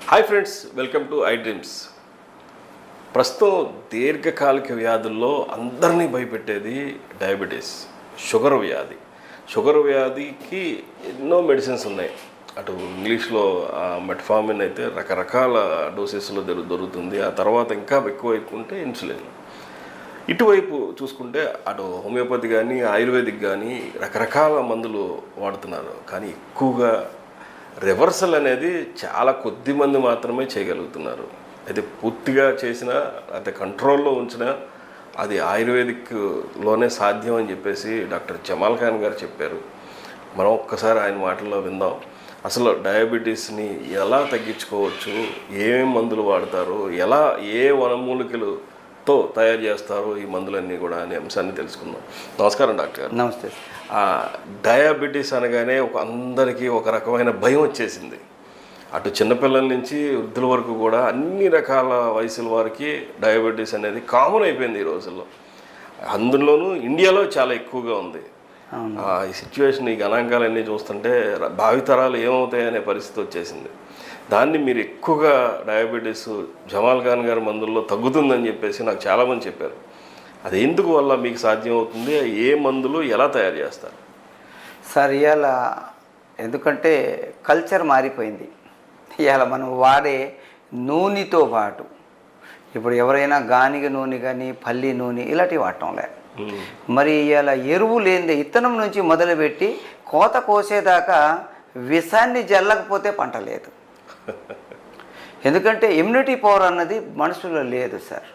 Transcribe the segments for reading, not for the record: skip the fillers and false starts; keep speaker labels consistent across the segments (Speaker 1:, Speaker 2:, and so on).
Speaker 1: Hi friends, welcome to I dreams. ప్రస్తుతం దీర్ఘకాలిక వ్యాధుల్లో అందరినీ భయపెట్టేది డయాబెటీస్, షుగర్ వ్యాధి. షుగర్ వ్యాధికి ఎన్నో మెడిసిన్స్ ఉన్నాయి. అటు ఇంగ్లీష్లో మెట్ఫార్మిన్ అయితే రకరకాల డోసెస్లో దొరుకుతుంది. ఆ తర్వాత ఇంకా ఎక్కువైపుకుంటే ఇన్సులిన్. ఇటువైపు చూసుకుంటే అటు హోమియోపతి కానీ ఆయుర్వేదిక్ కానీ రకరకాల మందులు వాడుతున్నారు. కానీ ఎక్కువగా రివర్సల్ అనేది చాలా కొద్ది మంది మాత్రమే చేయగలుగుతున్నారు. అయితే పూర్తిగా చేసినా అయితే కంట్రోల్లో ఉంచినా అది ఆయుర్వేదిక్లోనే సాధ్యం అని చెప్పేసి డాక్టర్ జమాల్ ఖాన్ గారు చెప్పారు. మనం ఒక్కసారి ఆయన మాటల్లో విందాం. అసలు డయాబెటీస్ని ఎలా తగ్గించుకోవచ్చు, ఏమేమి మందులు వాడతారు, ఎలా ఏ వనమూలికలతో తయారు చేస్తారు ఈ మందులన్నీ కూడా అనే అంశాన్ని తెలుసుకుందాం. నమస్కారం డాక్టర్ గారు.
Speaker 2: నమస్తే.
Speaker 1: డయాబెటీస్ అనగానే అందరికీ ఒక రకమైన భయం వచ్చేసింది. అటు చిన్నపిల్లల నుంచి వృద్ధుల వరకు కూడా అన్ని రకాల వయసుల వారికి డయాబెటీస్ అనేది కామన్ అయిపోయింది ఈ రోజుల్లో. అందులోనూ ఇండియాలో చాలా ఎక్కువగా ఉంది. ఈ సిచ్యువేషన్, ఈ గణాంకాలన్నీ చూస్తుంటే భావితరాలు ఏమవుతాయనే పరిస్థితి వచ్చేసింది. దాన్ని మీరు ఎక్కువగా డయాబెటీస్ జమాల్ ఖాన్ గారి మందుల్లో తగ్గుతుందని చెప్పేసి నాకు చాలామంది చెప్పారు. అది ఎందుకు వల్ల మీకు సాధ్యం అవుతుంది, ఏ మందులు ఎలా తయారు చేస్తారు?
Speaker 2: సార్, ఇవాళ ఎందుకంటే కల్చర్ మారిపోయింది. ఇవాళ మనం వాడే నూనెతో పాటు ఇప్పుడు ఎవరైనా గానిగ నూనె కానీ పల్లి నూనె ఇలాంటివి వాడటంలే. మరి ఇవాళ ఎరువు లేనిదే ఇత్తనం నుంచి మొదలుపెట్టి కోత కోసేదాకా విషాన్ని జల్లకపోతే పంట లేదు. ఎందుకంటే ఇమ్యూనిటీ పవర్ అన్నది మనుషుల్లో లేదు సార్.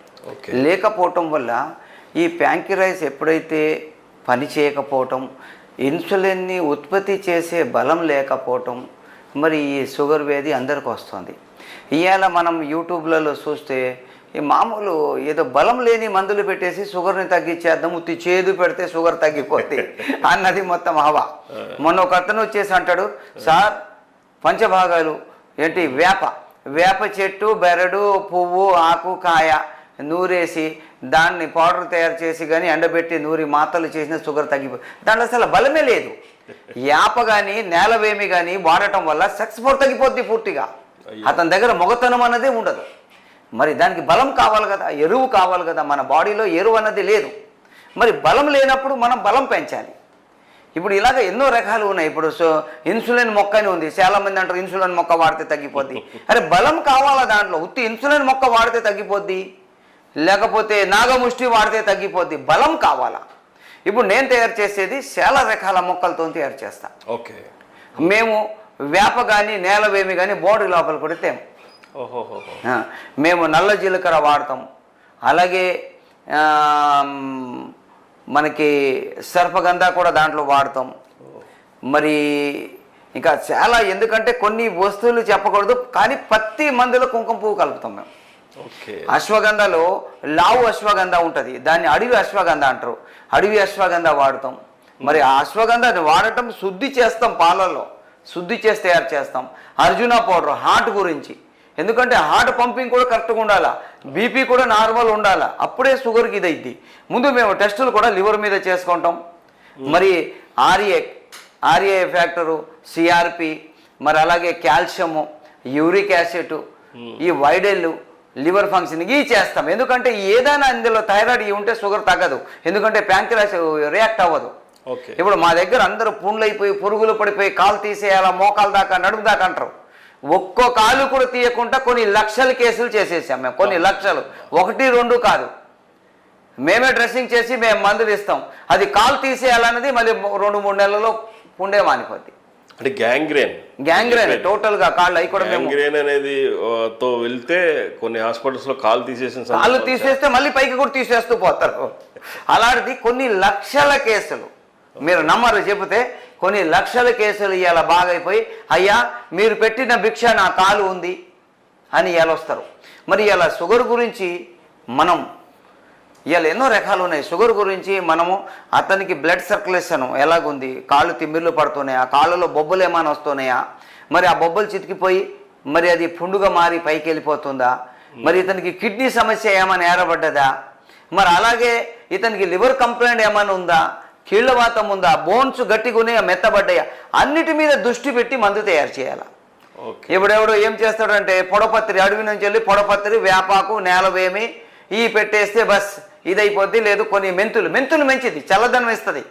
Speaker 2: లేకపోవటం వల్ల ఈ ప్యాంక్రియాస్ ఎప్పుడైతే పని చేయకపోవటం, ఇన్సులిన్ని ఉత్పత్తి చేసే బలం లేకపోవటం, మరి ఈ షుగర్ వ్యాధి అందరికి వస్తుంది. ఇవాళ మనం యూట్యూబ్లలో చూస్తే ఈ మామూలు ఏదో బలం లేని మందులు పెట్టేసి షుగర్ని తగ్గించేద్దాం, ఉత్తి చేదు పెడితే షుగర్ తగ్గిపోద్ది అన్నది మొత్తం హవా. మొన్న ఒక అతను వచ్చేసి అంటాడు, సార్ పంచభాగాలు ఏంటి వేప చెట్టు, బెరడు, పువ్వు, ఆకు, కాయ నూరేసి దాన్ని పౌడర్ తయారు చేసి కానీ ఎండబెట్టి నూరి మాతలు చేసిన షుగర్ తగ్గిపోయి, దాంట్లో అసలు బలమే లేదు. యాప కానీ నేలవేమి కానీ వాడటం వల్ల సెక్స్ పవర్ తగ్గిపోద్ది పూర్తిగా. అతని దగ్గర మొగతనం అన్నదే ఉండదు. మరి దానికి బలం కావాలి కదా, ఎరువు కావాలి కదా. మన బాడీలో ఎరువు అన్నది లేదు. మరి బలం లేనప్పుడు మనం బలం పెంచాలి. ఇప్పుడు ఇలాగ ఎన్నో రకాలు ఉన్నాయి. ఇప్పుడు ఇన్సులిన్ మొక్క అని ఉంది. చాలామంది అంటారు ఇన్సులిన్ మొక్క వాడితే తగ్గిపోద్ది. అరే బలం కావాలా దాంట్లో? ఉత్తి ఇన్సులిన్ మొక్క వాడితే తగ్గిపోద్ది, లేకపోతే నాగముష్టి వాడితే తగ్గిపోద్ది. బలం కావాలా? ఇప్పుడు నేను తయారు చేసేది చాలా రకాల మొక్కలతో తయారు చేస్తా.
Speaker 1: ఓకే. మేము
Speaker 2: వేప కానీ నేలవేమి కానీ బాడీ లోపల కొడితే మేము నల్ల జీలకర్ర వాడతాం. అలాగే మనకి సర్పగంధ కూడా దాంట్లో వాడతాం. మరి ఇంకా చాలా, ఎందుకంటే కొన్ని వస్తువులు చెప్పకూడదు కానీ ప్రతి మందులో కుంకుమ పువ్వు కలుపుతాం మేము. అశ్వగంధలో లావు అశ్వగంధ ఉంటుంది, దాన్ని అడవి అశ్వగంధ అంటారు. అడవి అశ్వగంధ వాడతాం. మరి ఆ అశ్వగంధాన్ని వాడటం శుద్ధి చేస్తాం, పాలల్లో శుద్ధి చేసి తయారు చేస్తాం. అర్జున పౌడర్ హార్ట్ గురించి, ఎందుకంటే హార్ట్ పంపింగ్ కూడా కరెక్ట్గా ఉండాలా, బీపీ కూడా నార్మల్ ఉండాలా, అప్పుడే షుగర్కి ఇదైద్ది. ముందు మేము టెస్టులు కూడా లివర్ మీద చేసుకుంటాం. మరి ఆర్ఏ ఫ్యాక్టరు, సిఆర్పి, మరి అలాగే కాల్షియము, యూరిక్ యాసిడ్, ఈ వైడెల్లు, లివర్ ఫంక్షన్ ఇవి చేస్తాం. ఎందుకంటే ఏదైనా ఇందులో థైరాయిడ్ ఇవి ఉంటే షుగర్ తగ్గదు. ఎందుకంటే ప్యాంక్రియాస్ రియాక్ట్ అవ్వదు. ఇప్పుడు మా దగ్గర అందరూ పుండ్లైపోయి పురుగులు పడిపోయి కాలు తీసేయాలా, మోకాలు దాకా నడుము దాకా అంటారు. ఒక్కో కాలు కూడా తీయకుండా కొన్ని లక్షల కేసులు చేసేసాం మేము. కొన్ని లక్షలు, 1-2 కాదు. మేమే డ్రెస్సింగ్ చేసి మేము మందులు ఇస్తాం. అది కాలు తీసేయాలన్నది మళ్ళీ 2-3 నెలల్లో పుండే మానిపోద్ది.
Speaker 1: అంటే గ్యాంగ్రేన్
Speaker 2: టోటల్గా కాళ్ళు అవి కూడా.
Speaker 1: గ్యాంగ్రేన్ అనేది తో వెళ్తే కొన్ని హాస్పిటల్స్లో కాళ్ళు
Speaker 2: తీసేస్తే మళ్ళీ పైకి కూడా తీసేస్తూ పోతారు. అలాంటిది కొన్ని లక్షల కేసులు, మీరు నమ్మరు చెబితే కొన్ని లక్షల కేసులు ఇవాళ బాగైపోయి, అయ్యా మీరు పెట్టిన భిక్ష నా కాలు ఉంది అని ఇవాళ వస్తారు. మరి ఇవాళ షుగర్ గురించి మనం ఇవాళ ఎన్నో రకాలు ఉన్నాయి. షుగర్ గురించి మనము అతనికి బ్లడ్ సర్క్యులేషన్ ఎలాగుంది, కాళ్ళు తిమ్మిర్లు పడుతున్నాయా, కాళ్ళలో బొబ్బలు ఏమైనా వస్తున్నాయా, మరి ఆ బొబ్బలు చితికిపోయి మరి అది పుండుగా మారి పైకి వెళ్ళిపోతుందా, మరి ఇతనికి కిడ్నీ సమస్య ఏమైనా ఏర్పడ్డదా, మరి అలాగే ఇతనికి లివర్ కంప్లైంట్ ఏమైనా ఉందా, కీళ్ళవాతం ఉందా, బోన్స్ గట్టిగునే మెత్తబడ్డాయా, అన్నిటి మీద దృష్టి పెట్టి మందు తయారు చేయాలి.
Speaker 1: ఓకే.
Speaker 2: ఇప్పుడెవడు ఏం చేస్తాడంటే పొడపత్రి, అడవి నుంచి వెళ్ళి పొడపత్రి, వేపాకు, నేలవేమి ఈ పెట్టేస్తే బస్ ఇదైపోద్ది. లేదు కొన్ని మెంతులు మంచిది, చల్లదనం ఇస్తుంది.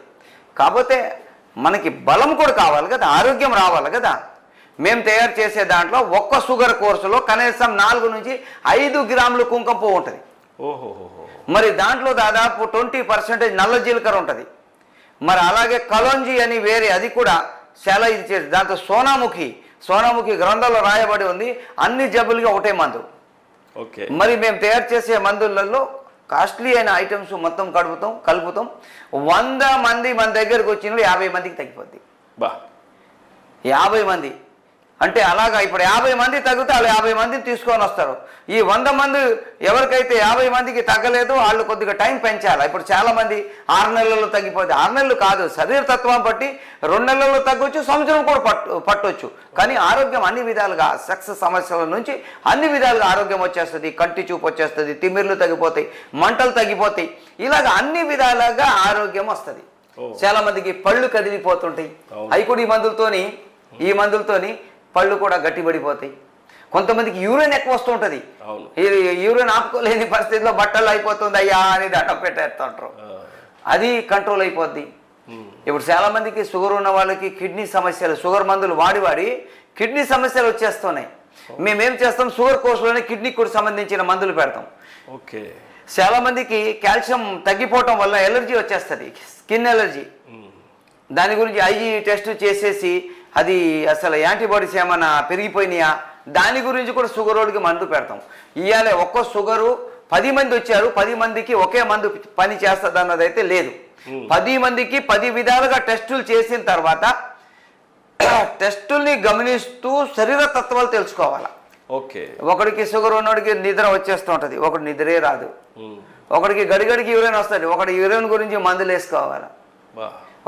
Speaker 2: కాకపోతే మనకి బలం కూడా కావాలి కదా, ఆరోగ్యం రావాలి కదా. మేము తయారు చేసే దాంట్లో ఒక్క షుగర్ కోర్సులో కనీసం 4 నుంచి 5 గ్రాములు కుంకుమ పువ్వు ఉంటుంది.
Speaker 1: ఓహోహోహో.
Speaker 2: మరి దాంట్లో దాదాపు 20% నల్ల జీలకర్ర ఉంటుంది. మరి అలాగే కలోంజీ అని వేరే, అది కూడా చాలా ఇది చేసి దాంతో సోనాముఖి గ్రంథంలో రాయబడి ఉంది, అన్ని జబ్బులకి ఒకటే మందు.
Speaker 1: ఓకే.
Speaker 2: మరి మేము తయారు చేసే మందులలో కాస్ట్లీ అయిన ఐటమ్స్ మొత్తం కలుపుతాం. 100 మంది మన దగ్గరకు వచ్చిన 50 మందికి తగ్గిపోద్ది.
Speaker 1: బా
Speaker 2: 50 మంది అంటే అలాగా ఇప్పుడు 50 మంది తగ్గితే వాళ్ళు 50 మందిని తీసుకొని వస్తారు. ఈ 100 మంది ఎవరికైతే 50 మందికి తగ్గలేదు వాళ్ళు కొద్దిగా టైం పెంచాలి. ఇప్పుడు చాలా మంది 6 నెలల్లో తగ్గిపోద్ది. 6 నెలలు కాదు, శరీర తత్వం బట్టి 2 నెలల్లో తగ్గొచ్చు, సంవత్సరం కూడా పట్టొచ్చు. కానీ ఆరోగ్యం అన్ని విధాలుగా, సెక్స్ సమస్యల నుంచి అన్ని విధాలుగా ఆరోగ్యం వచ్చేస్తుంది. కంటి చూపు వచ్చేస్తుంది, తిమ్మిర్లు తగ్గిపోతాయి, మంటలు తగ్గిపోతాయి. ఇలాగ అన్ని విధాలుగా ఆరోగ్యం వస్తుంది. చాలా మందికి పళ్ళు కదిలిపోతుంటాయి. అవి కూడా ఈ మందులతోని పళ్ళు కూడా గట్టిపడిపోతాయి. కొంతమందికి యూరిన్ ఎక్కువ వస్తుంటుంది. యూరిన్ ఆపుకోలేని పరిస్థితిలో బట్టలు అయిపోతుంది అయ్యా అని దండం పెట్టేస్తుంటారు. అది కంట్రోల్ అయిపోద్ది. ఇప్పుడు చాలా మందికి షుగర్ ఉన్న వాళ్ళకి కిడ్నీ సమస్యలు, షుగర్ మందులు వాడి కిడ్నీ సమస్యలు వచ్చేస్తున్నాయి. మేమేం చేస్తాం, షుగర్ కోర్సులోనే కిడ్నీకి కూడా సంబంధించిన మందులు పెడతాం.
Speaker 1: ఓకే.
Speaker 2: చాలా మందికి కాల్షియం తగ్గిపోవటం వల్ల ఎలర్జీ వచ్చేస్తుంది, స్కిన్ ఎలర్జీ. దాని గురించి ఐజీ టెస్ట్ చేసేసి అది అసలు యాంటీబాడీస్ ఏమైనా పెరిగిపోయినాయా దాని గురించి కూడా షుగర్ రోడ్కి మందు పెడతాం. ఇవాళ ఒక్కో షుగరు 10 మంది వచ్చారు, 10 మందికి ఒకే మందు పని చేస్తుంది అన్నది అయితే లేదు. 10 మందికి 10 విధాలుగా టెస్టులు చేసిన తర్వాత టెస్టుల్ని గమనిస్తూ శరీర తత్వాలు తెలుసుకోవాలి.
Speaker 1: ఓకే.
Speaker 2: ఒకడికి షుగర్ ఉన్నోడికి నిద్ర వచ్చేస్తూ ఉంటుంది, ఒకటి నిద్రే రాదు. ఒకడికి గడిగడికి యూరిన్ వస్తుంది, ఒకటి యూరిన్ గురించి మందులు వేసుకోవాలి.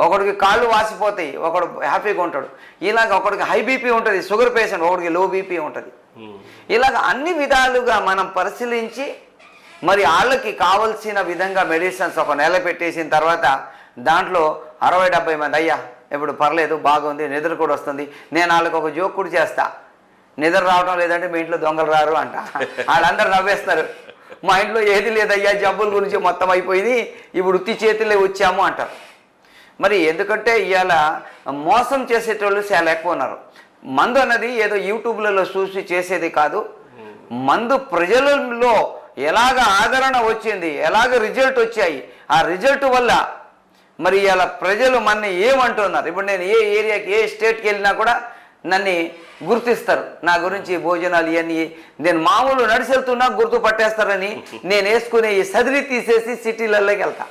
Speaker 2: ఒకడికి కాళ్ళు వాసిపోతాయి, ఒకడు హ్యాపీగా ఉంటాడు. ఇలాగ ఒకడికి హై బీపీ ఉంటుంది, షుగర్ పేషెంట్, ఒకడికి లో బీపీ ఉంటుంది. ఇలాగ అన్ని విధాలుగా మనం పరిశీలించి మరి వాళ్ళకి కావలసిన విధంగా మెడిసిన్స్ ఒక నెల పెట్టేసిన తర్వాత దాంట్లో 60-70 మంది అయ్యా ఇప్పుడు పర్లేదు, బాగుంది, నిద్ర కూడా వస్తుంది. నేను వాళ్ళకి ఒక జోక్ కూడా చేస్తా, నిద్ర రావడం లేదంటే మీ ఇంట్లో దొంగలు రారు అంట. వాళ్ళందరూ నవ్వేస్తారు, మా ఇంట్లో ఏది లేదయ్యా, జబ్బుల గురించి మొత్తం అయిపోయింది, ఇప్పుడు ఉత్తి చేతులే వచ్చాము అంటారు. మరి ఎందుకంటే ఇవాళ మోసం చేసేటోళ్ళు చాలా ఎక్కువ ఉన్నారు. మందు అన్నది ఏదో యూట్యూబ్లలో చూసి చేసేది కాదు. మందు ప్రజలలో ఎలాగ ఆదరణ వచ్చింది, ఎలాగ రిజల్ట్ వచ్చాయి, ఆ రిజల్ట్ వల్ల మరి ఇవాళ ప్రజలు మన ఏమంటున్నారు. ఇప్పుడు నేను ఏ ఏరియాకి, ఏ స్టేట్కి వెళ్ళినా కూడా నన్ను గుర్తిస్తారు. నా గురించి భోజనాలు ఇవన్నీ నేను మామూలు నడిచి వెళ్తున్నా గుర్తుపట్టేస్తారని నేను వేసుకునే ఈ సదిరి తీసేసి సిటీలలోకి వెళ్తా.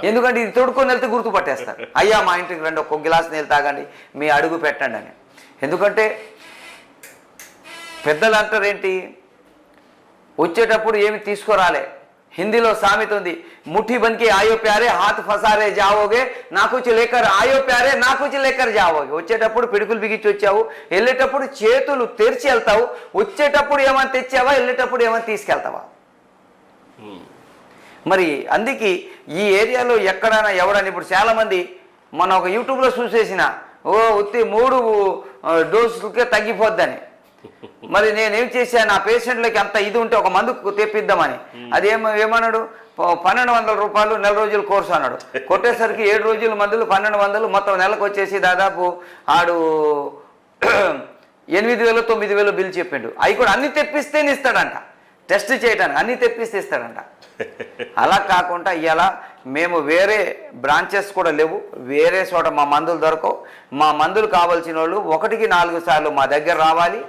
Speaker 2: ఎందుకంటే ఇది తోడుకొని వెళ్తే గుర్తుపట్టేస్తారు. అయ్యా మా ఇంటికి రండి, ఒక్క గ్లాస్ నీళ్ళు తాగండి, మీ అడుగు పెట్టండి అని. ఎందుకంటే పెద్దలు అంటారేంటి, వచ్చేటప్పుడు ఏమి తీసుకురాలే. హిందీలో సామెత ఉంది, ముఠ్ఠీ బన్కి ఆయో ప్యారే హాత్ ఫసారే జావోగే, నాకుచి లేకర్ ఆయో ప్యారే నాకుచి లేకర్ జావోగే. వచ్చేటప్పుడు పిడుకులు బిగించి వచ్చావు, వెళ్ళేటప్పుడు చేతులు తెరిచి వెళ్తావు. వచ్చేటప్పుడు ఏమైనా తెచ్చావా, వెళ్ళేటప్పుడు ఏమైనా తీసుకెళ్తావా. మరి అందుకే ఈ ఏరియాలో ఎక్కడైనా ఎవరైనా ఇప్పుడు చాలామంది మనం ఒక యూట్యూబ్లో చూసేసిన ఉత్తి 3 డోసులకే తగ్గిపోద్దని. మరి నేనేం చేశాను, నా పేషెంట్లకి అంత ఇది ఉంటే ఒక మందు తెప్పిద్దామని. అది ఏమన్నాడు, 1200 రూపాయలు నెల రోజుల కోర్సు అన్నాడు. కొట్టేసరికి 7 రోజుల మందులు 1200, మొత్తం నెలకు వచ్చేసి దాదాపు ఆడు 8000 9000 బిల్ చెప్పిండు. అవి కూడా అన్ని తెప్పిస్తేనే ఇస్తాడంట, టెస్ట్ చేయడానికి అన్ని తెప్పిస్తే ఇస్తాడంట. అలా కాకుండా ఇలా మేము వేరే బ్రాంచెస్ కూడా లేవు, వేరే చోట మా మందులు దొరకవు. మా మందులు కావాల్సిన వాళ్ళు 1కి 4 సార్లు మా దగ్గర రావాలి.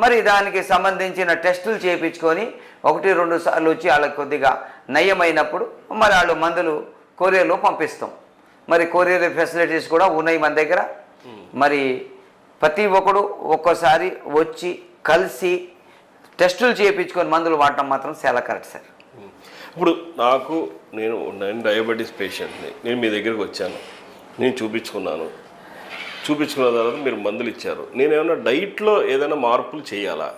Speaker 2: మరి దానికి సంబంధించిన టెస్టులు చేయించుకొని 1-2 సార్లు వచ్చి వాళ్ళకి కొద్దిగా నయమైనప్పుడు మరి వాళ్ళు మందులు కొరియర్లో పంపిస్తాం. మరి కొరియర్ ఫెసిలిటీస్ కూడా ఉన్నాయి మన దగ్గర. మరి ప్రతి ఒక్కడు ఒక్కోసారి వచ్చి కలిసి టెస్టులు చేయించుకొని మందులు వాడటం మాత్రం చాలా కరెక్ట్ సార్.
Speaker 1: ఇప్పుడు నేను డయాబెటీస్ పేషెంట్ని, నేను మీ దగ్గరికి వచ్చాను, నేను చూపించుకున్న తర్వాత మీరు మందులు ఇచ్చారు. నేను ఏమైనా డైట్లో ఏదైనా మార్పులు చేయాలా?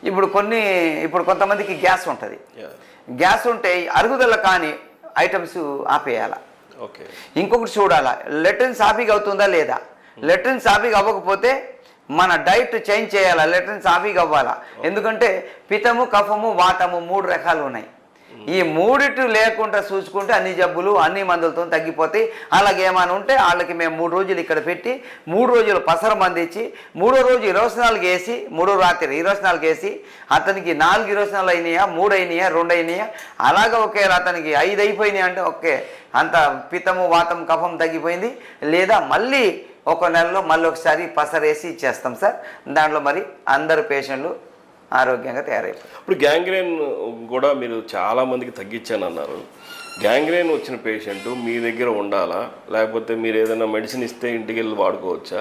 Speaker 2: ఇప్పుడు కొంతమందికి గ్యాస్ ఉంటుంది, గ్యాస్ ఉంటే అరుగుదల కాని ఐటమ్స్ ఆపేయాలా.
Speaker 1: ఓకే.
Speaker 2: ఇంకొకటి చూడాలా, లెట్రిన్ సాఫీగా అవుతుందా లేదా. లెట్రిన్ సాఫీగా అవ్వకపోతే మన డైట్ చేంజ్ చేయాలా, లెట్రిన్ సాఫీగా అవ్వాలా. ఎందుకంటే పితము, కఫము, వాతము 3 రకాలు ఉన్నాయి. ఈ మూడిటి లేకుండా చూసుకుంటే అన్ని జబ్బులు అన్ని మందులతో తగ్గిపోతాయి. అలాగే ఏమైనా ఉంటే వాళ్ళకి మేము 3 రోజులు ఇక్కడ పెట్టి 3 రోజులు పసర మందిచ్చి 3వ రోజు 24 వేసి 3వ రాత్రి 24 వేసి అతనికి 4 24 అయినాయా, 3 అయినాయా, 2 అయినాయా, అలాగే ఒకేళ అతనికి 5 అయిపోయినాయి అంటే ఓకే అంత పితము, వాతం, కఫం తగ్గిపోయింది. లేదా మళ్ళీ ఒక నెలలో మళ్ళీ ఒకసారి పసరేసి ఇచ్చేస్తాం సార్. దాంట్లో మరి అందరు పేషెంట్లు ఆరోగ్యంగా తయారైపోయి.
Speaker 1: ఇప్పుడు గ్యాంగ్రేన్ కూడా మీరు చాలా మందికి తగ్గించానన్నారు. గ్యాంగ్రేన్ వచ్చిన పేషెంట్ మీ దగ్గర ఉండాలా, లేకపోతే మీరు ఏదైనా మెడిసిన్ ఇస్తే ఇంటికి వెళ్ళి వాడుకోవచ్చా,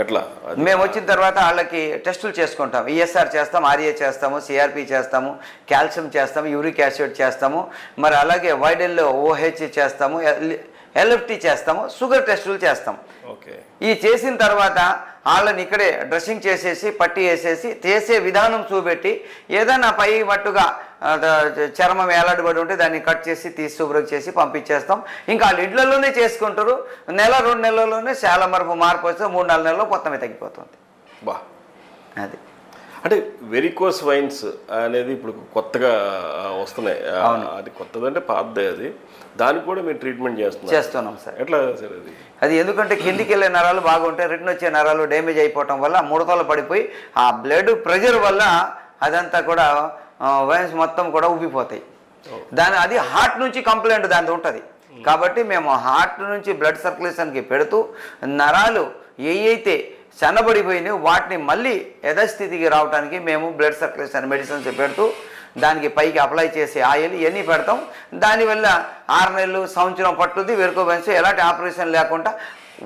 Speaker 1: ఎట్లా?
Speaker 2: మేము వచ్చిన తర్వాత వాళ్ళకి టెస్టులు చేసుకుంటాం. ఈఎస్ఆర్ చేస్తాం, ఆర్ఏ చేస్తాము, సిఆర్పి చేస్తాము, కాల్షియం చేస్తాము, యూరిక్ యాసిడ్ చేస్తాము, మరి అలాగే వైడెల్ ఓహెచ్ చేస్తాము, ఎల్ఎఫ్టీ చేస్తాము, షుగర్ టెస్టులు చేస్తాం.
Speaker 1: ఓకే.
Speaker 2: ఈ చేసిన తర్వాత వాళ్ళని ఇక్కడే డ్రెస్సింగ్ చేసేసి పట్టి వేసేసి చేసే విధానం చూపెట్టి ఏదైనా పై మట్టుగా చర్మం ఏలాడబడి ఉంటే దాన్ని కట్ చేసి తీసి శుభ్రం చేసి పంపించేస్తాం. ఇంకా వాళ్ళు ఇళ్లలోనే చేసుకుంటారు. 1-2 నెలల్లోనే చాలా మార్పు వస్తే 3-4 నెలల్లో మొత్తమే తగ్గిపోతుంది.
Speaker 1: బా,
Speaker 2: అది
Speaker 1: అంటే వెరికోస్ వైన్స్ అనేది ఇప్పుడు కొత్తగా వస్తున్నాయి. అది కొత్తదంటే పాతదే. అది దానికి కూడా మీరు ట్రీట్మెంట్
Speaker 2: చేస్తున్నాం సార్.
Speaker 1: ఎట్లా సార్
Speaker 2: అది ఎందుకంటే కిందికి వెళ్ళే నరాలు బాగుంటాయి, రిటర్న్ వచ్చే నరాలు డ్యామేజ్ అయిపోవటం వల్ల ముడతలు పడిపోయి ఆ బ్లడ్ ప్రెషర్ వల్ల అదంతా కూడా వైన్స్ మొత్తం కూడా ఉబ్బిపోతాయి. అది హార్ట్ నుంచి కంప్లైంట్ దాని ఉంటుంది. కాబట్టి మేము హార్ట్ నుంచి బ్లడ్ సర్క్యులేషన్కి పెడుతూ నరాలు ఏవైతే సన్నబడిపోయినాయి వాటిని మళ్ళీ యథాస్థితికి రావడానికి మేము బ్లడ్ సర్క్యులేషన్ మెడిసిన్స్ పెడుతూ దానికి పైకి అప్లై చేసే ఆయిల్ ఇవన్నీ పెడతాం. దానివల్ల 6 నెలలు, సంవత్సరం పట్టుద్ది. వెరుకో వెన్స్ ఎలాంటి ఆపరేషన్ లేకుండా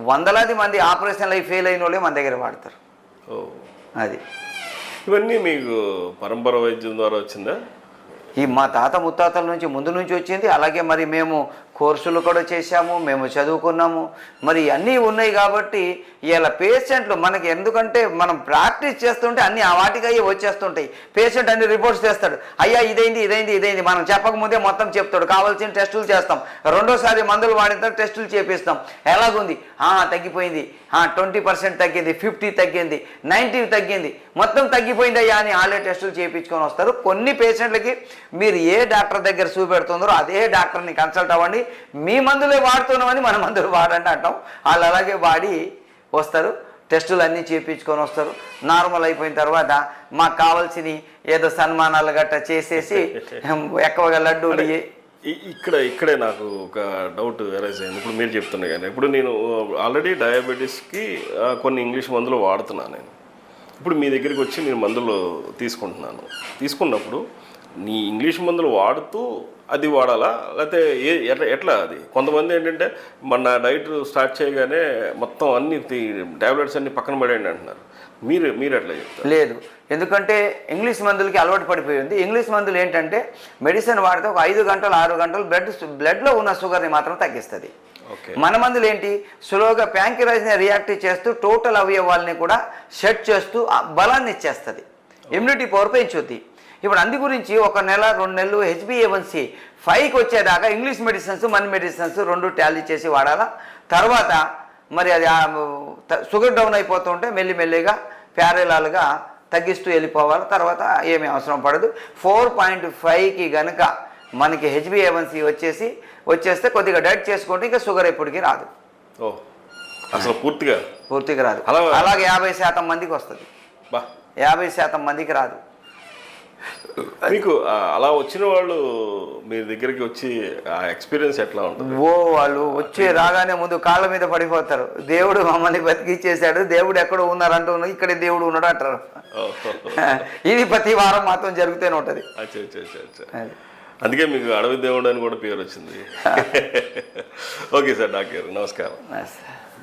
Speaker 2: వందలాది మంది ఆపరేషన్లు అయి ఫెయిల్ అయిన వాళ్ళే మన దగ్గర వాడతారు. అది
Speaker 1: ఇవన్నీ మీకు పరంపర వైద్యం ద్వారా వచ్చిందా?
Speaker 2: ఈ మా తాత ముత్తాతల నుంచి ముందు నుంచి వచ్చింది. అలాగే మరి మేము కోర్సులు కూడా చేశాము, మేము చదువుకున్నాము, మరి అన్నీ ఉన్నాయి. కాబట్టి ఇలా పేషెంట్లు మనకి ఎందుకంటే మనం ప్రాక్టీస్ చేస్తుంటే అన్నీ ఆ వాటికి అయ్యి వచ్చేస్తుంటాయి. పేషెంట్ అన్ని రిపోర్ట్స్ చేస్తాడు, అయ్యా ఇదైంది మనం చెప్పకముందే మొత్తం చెప్తాడు. కావాల్సిన టెస్టులు చేస్తాం, 2వ సారి మందులు వాడిన తర్వాత టెస్టులు చేపిస్తాం. ఎలాగుంది, తగ్గిపోయింది, 20% తగ్గింది, 50 తగ్గింది, 90 తగ్గింది, మొత్తం తగ్గిపోయింది అయ్యా అని వాళ్ళే టెస్టులు చేయించుకొని వస్తారు. కొన్ని పేషెంట్లకి మీరు ఏ డాక్టర్ దగ్గర చూపెడుతున్నారో అదే డాక్టర్ని కన్సల్ట్ అవ్వండి, మీ మందులే వాడుతున్నామని మన మందులు వాడండి అంటాం. వాళ్ళు అలాగే వాడి వస్తారు, టెస్టులు అన్నీ చేయించుకొని వస్తారు. నార్మల్ అయిపోయిన తర్వాత మాకు కావాల్సిన ఏదో సన్మానాలు గట్రా చేసేసి ఎక్కువగా లడ్డూలు
Speaker 1: ఇక్కడే నాకు ఒక డౌట్ అరైజ్ అయింది. ఇప్పుడు మీరు చెప్తున్నా కానీ ఇప్పుడు నేను ఆల్రెడీ డయాబెటీస్కి కొన్ని ఇంగ్లీష్ మందులు వాడుతున్నాను. నేను ఇప్పుడు మీ దగ్గరికి వచ్చి నేను మందులు తీసుకున్నప్పుడు నీ ఇంగ్లీష్ మందులు వాడుతూ అది వాడాలా, లేకపోతే ఎట్లా? అది కొంతమంది ఏంటంటే మన డైట్ స్టార్ట్ చేయగానే మొత్తం అన్ని టాబ్లెట్స్ అన్ని పక్కన పడేయండి అంటున్నారు. మీరు ఎట్లా చెప్తారు?
Speaker 2: లేదు, ఎందుకంటే ఇంగ్లీష్ మందులకి అలవాటు పడిపోయింది. ఇంగ్లీష్ మందులు ఏంటంటే మెడిసిన్ వాడితే ఒక 5 గంటలు 6 గంటలు బ్లడ్లో ఉన్న షుగర్ని మాత్రం తగ్గిస్తుంది. మన మందులు ఏంటి, స్లోగా ప్యాంక్రియాస్ని రియాక్ట్ చేస్తూ టోటల్ అవయవాల్ని కూడా సెట్ చేస్తూ బలాన్ని ఇచ్చేస్తుంది, ఇమ్యూనిటీ పవర్ పెంచుద్ది. ఇప్పుడు అందు గురించి 1 నెల 2 నెలలు HbA1c 5కి వచ్చేదాకా ఇంగ్లీష్ మెడిసిన్స్ మన మెడిసిన్స్ 2 టాలీ చేసి వాడాలా. తర్వాత మరి అది షుగర్ డౌన్ అయిపోతుంటే మెల్లిమెల్లిగా ప్యారలాల్గా తగ్గిస్తూ వెళ్ళిపోవాలి. తర్వాత ఏమీ అవసరం పడదు. 4.5కి కనుక మనకి HbA1c వచ్చేస్తే కొద్దిగా డైట్ చేసుకుంటే ఇంకా షుగర్ ఎప్పటికీ రాదు.
Speaker 1: అసలు పూర్తిగా
Speaker 2: రాదు. అలాగే 50% మందికి వస్తుంది, 50% మందికి రాదు.
Speaker 1: మీకు అలా వచ్చిన వాళ్ళు మీ దగ్గరికి వచ్చి ఆ ఎక్స్పీరియన్స్ ఎట్లా ఉంటుంది?
Speaker 2: వాళ్ళు వచ్చి రాగానే ముందు కాళ్ళ మీద పడిపోతారు, దేవుడు మమ్మల్ని బతికిచ్చేసాడు, దేవుడు ఎక్కడో ఉన్నారంటూ ఇక్కడే దేవుడు ఉన్నాడు అంటారు. ఇది ప్రతి వారం మాత్రం జరుగుతూనే ఉంటుంది.
Speaker 1: అందుకే మీకు అడవి దేవుడు అని కూడా పేరు వచ్చింది. ఓకే సార్, డాక్టర్ నమస్కారం.